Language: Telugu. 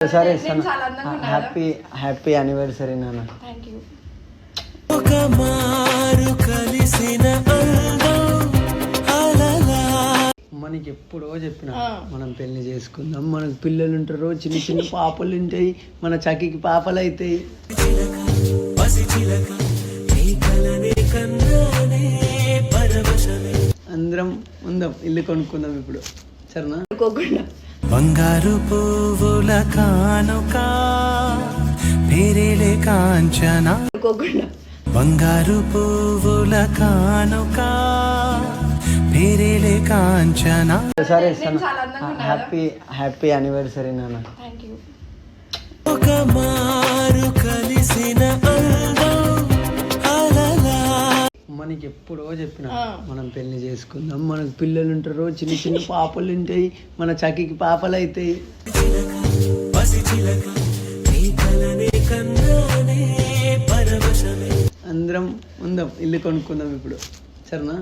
సరే హ్యాపీ హ్యాపీ యానివర్సరీ నాన్న. మనకి ఎప్పుడో చెప్పిన మనం పెళ్లి చేసుకుందాం, మనకు పిల్లలు ఉంటారు, చిన్న చిన్న పాపలు ఉంటాయి, మన చకికి పాపలు అవుతాయి. అందరం ఉందాం, ఇల్లు కొనుక్కుందాం ఇప్పుడు, సరేనా? బంగారు పువ్వుల కానుక పేరేలే కాంచన, బంగారు పువ్వుల కానుక పేరేలే కాంచన. సరే హ్యాపీ హ్యాపీ యానివర్సరీ నాన్న. ఒక మారు కలిసిన మనకి ఎప్పుడో చెప్పిన మనం పెళ్లి చేసుకుందాం, మనకు పిల్లలు ఉంటారు, చిన్న చిన్న పాపలు ఉంటాయి, మన చకికి పాపలు అవుతాయి. అందరం ఉందాం, ఇల్లు కొనుక్కుందాం ఇప్పుడు, సరేనా?